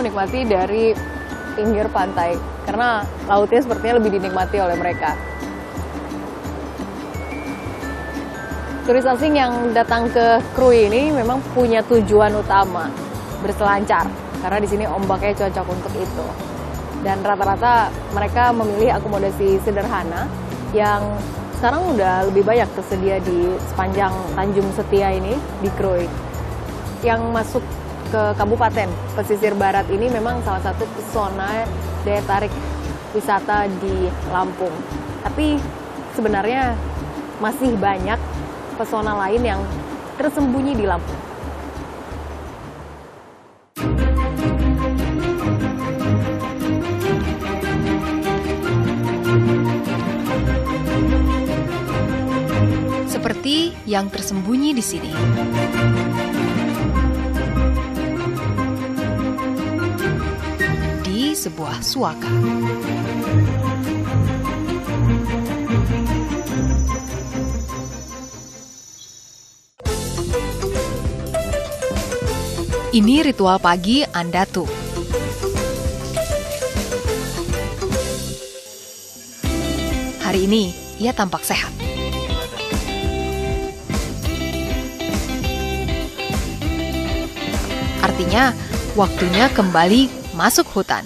Menikmati dari pinggir pantai karena lautnya sepertinya lebih dinikmati oleh mereka. Turis asing yang datang ke Krui ini memang punya tujuan utama berselancar karena di sini ombaknya cocok untuk itu. Dan rata-rata mereka memilih akomodasi sederhana yang sekarang udah lebih banyak tersedia di sepanjang Tanjung Setia ini di Krui. Yang masuk ke Kabupaten Pesisir Barat ini memang salah satu pesona daya tarik wisata di Lampung. Tapi sebenarnya masih banyak pesona lain yang tersembunyi di Lampung. Seperti yang tersembunyi di sini. Di sebuah suaka. Ini ritual pagi Andatu. Hari ini ia tampak sehat. Artinya, waktunya kembali masuk hutan.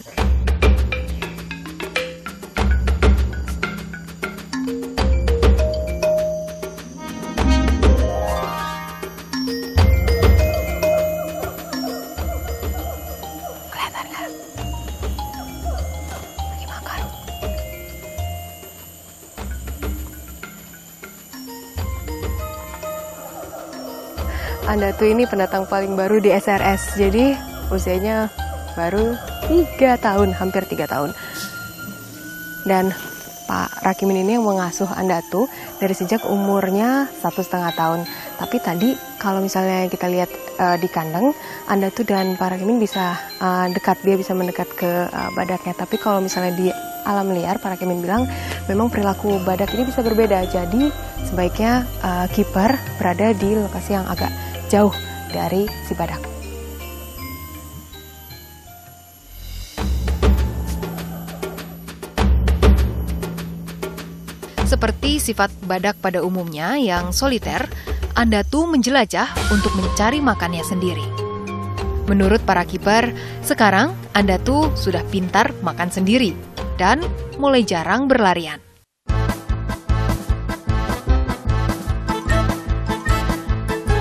Kelihatan nggak? Lagi makan. Andatu ini pendatang paling baru di SRS, jadi usianya baru 3 tahun, hampir 3 tahun. Dan Pak Rakimin ini yang mengasuh Andatu dari sejak umurnya 1,5 tahun. Tapi tadi kalau misalnya kita lihat di kandang, Andatu dan Pak Rakimin bisa dekat, dia bisa mendekat ke badaknya. Tapi kalau misalnya di alam liar, Pak Rakimin bilang memang perilaku badak ini bisa berbeda. Jadi sebaiknya kiper berada di lokasi yang agak jauh dari si badak. Seperti sifat badak pada umumnya yang soliter, Andatu menjelajah untuk mencari makannya sendiri. Menurut para kiper, sekarang Andatu sudah pintar makan sendiri dan mulai jarang berlarian.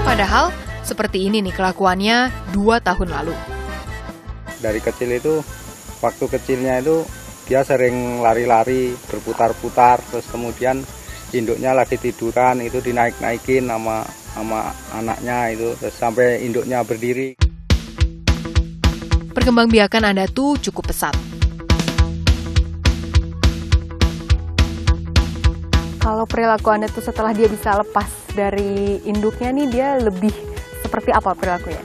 Padahal, seperti ini nih kelakuannya 2 tahun lalu. Dari kecil itu, waktu kecilnya itu dia sering lari-lari, berputar-putar, terus kemudian induknya lagi tiduran, itu dinaik-naikin sama anaknya itu, terus sampai induknya berdiri. Perkembangbiakan Andatu cukup pesat. Kalau perilaku Anda tuh setelah dia bisa lepas dari induknya nih, dia lebih seperti apa perilakunya?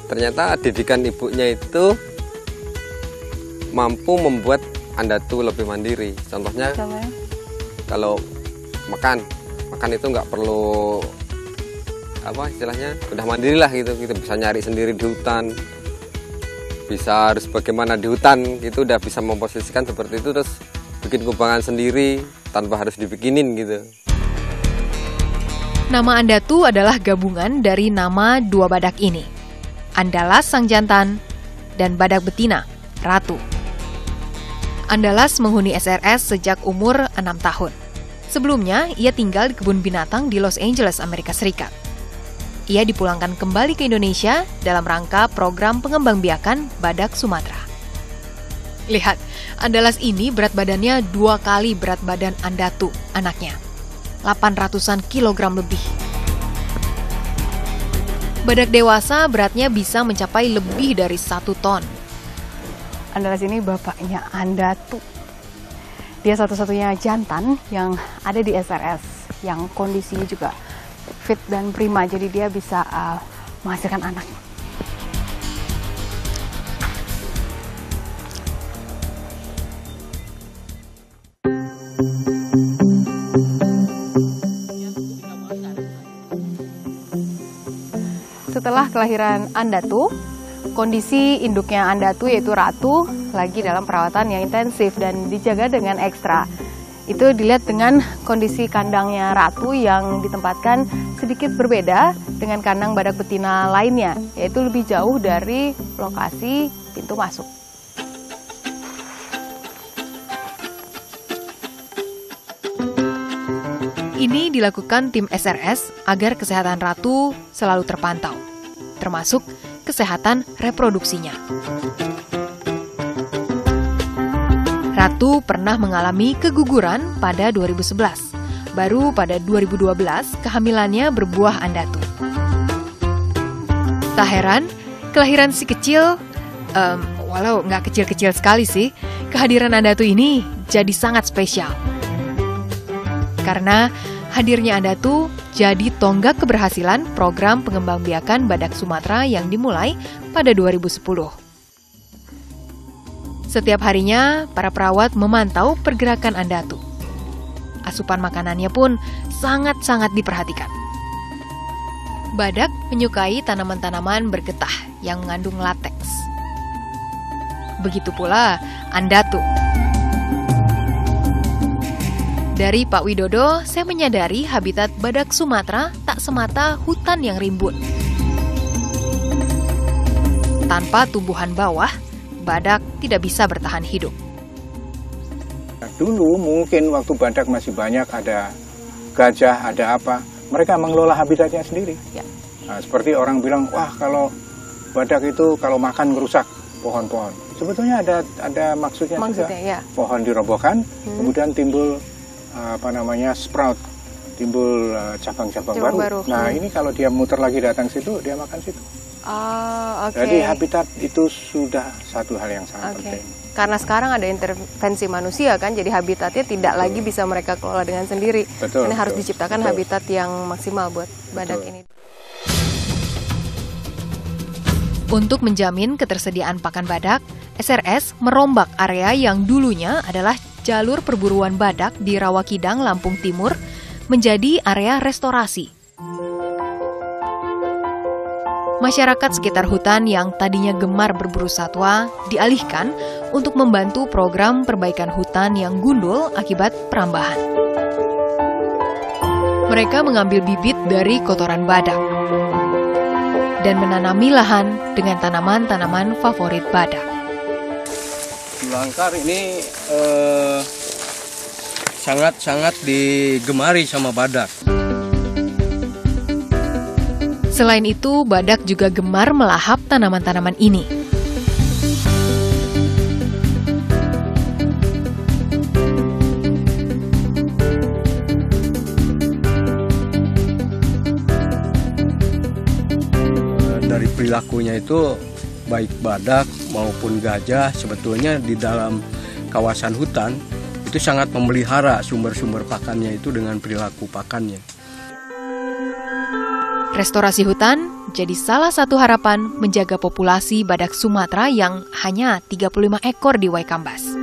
Ternyata didikan ibunya itu mampu membuat andatu lebih mandiri. Contohnya, kalau makan itu nggak perlu apa istilahnya, udah mandiri lah gitu. Kita bisa nyari sendiri di hutan, bisa harus bagaimana di hutan, gitu udah bisa memposisikan seperti itu, terus bikin kubangan sendiri tanpa harus dibikinin gitu. Nama Andatu adalah gabungan dari nama dua badak ini, Andalas sang jantan dan badak betina, Ratu. Andalas menghuni SRS sejak umur 6 tahun. Sebelumnya, ia tinggal di kebun binatang di Los Angeles, Amerika Serikat. Ia dipulangkan kembali ke Indonesia dalam rangka program pengembangbiakan badak Sumatera. Lihat, Andalas ini berat badannya 2 kali berat badan Andatu, anaknya. 800-an kilogram lebih. Badak dewasa beratnya bisa mencapai lebih dari 1 ton. Andalas ini bapaknya Andatu. Dia satu-satunya jantan yang ada di SRS, yang kondisinya juga fit dan prima, jadi dia bisa menghasilkan anak. Setelah kelahiran Andatu, kondisi induknya Andatu yaitu Ratu lagi dalam perawatan yang intensif dan dijaga dengan ekstra. Itu dilihat dengan kondisi kandangnya Ratu yang ditempatkan sedikit berbeda dengan kandang badak betina lainnya, yaitu lebih jauh dari lokasi pintu masuk. Ini dilakukan tim SRS agar kesehatan Ratu selalu terpantau, termasuk kesehatan reproduksinya. Ratu pernah mengalami keguguran pada 2011. Baru pada 2012, kehamilannya berbuah Andatu. Tak heran, kelahiran si kecil, walau nggak kecil-kecil sekali sih, kehadiran Andatu ini jadi sangat spesial. Karena hadirnya Andatu jadi tonggak keberhasilan program pengembangbiakan badak Sumatera yang dimulai pada 2010. Setiap harinya, para perawat memantau pergerakan Andatu. Asupan makanannya pun sangat-sangat diperhatikan. Badak menyukai tanaman-tanaman bergetah yang mengandung lateks. Begitu pula Andatu. Dari Pak Widodo, saya menyadari habitat badak Sumatera tak semata hutan yang rimbun. Tanpa tumbuhan bawah, badak tidak bisa bertahan hidup. Dulu mungkin waktu badak masih banyak, ada gajah, ada apa, mereka mengelola habitatnya sendiri. Ya. Nah, seperti orang bilang, wah kalau badak itu kalau makan merusak pohon-pohon. Sebetulnya ada maksudnya juga. Ya. Pohon dirobohkan, kemudian timbul sprout, timbul cabang-cabang baru. Nah ini kalau dia muter lagi datang situ, dia makan situ. Okay. Jadi habitat itu sudah satu hal yang sangat penting. Karena sekarang ada intervensi manusia kan, jadi habitatnya tidak lagi bisa mereka kelola dengan sendiri. Ini harus diciptakan habitat yang maksimal buat badak ini. Untuk menjamin ketersediaan pakan badak, SRS merombak area yang dulunya adalah jalur perburuan badak di Rawakidang, Lampung Timur, menjadi area restorasi. Masyarakat sekitar hutan yang tadinya gemar berburu satwa dialihkan untuk membantu program perbaikan hutan yang gundul akibat perambahan. Mereka mengambil bibit dari kotoran badak dan menanami lahan dengan tanaman-tanaman favorit badak. Langkar ini sangat-sangat digemari sama badak. Selain itu, badak juga gemar melahap tanaman-tanaman ini. Dari perilakunya itu, baik badak maupun gajah sebetulnya di dalam kawasan hutan itu sangat memelihara sumber-sumber pakannya itu dengan perilaku pakannya. Restorasi hutan jadi salah satu harapan menjaga populasi badak Sumatera yang hanya 35 ekor di Waikambas.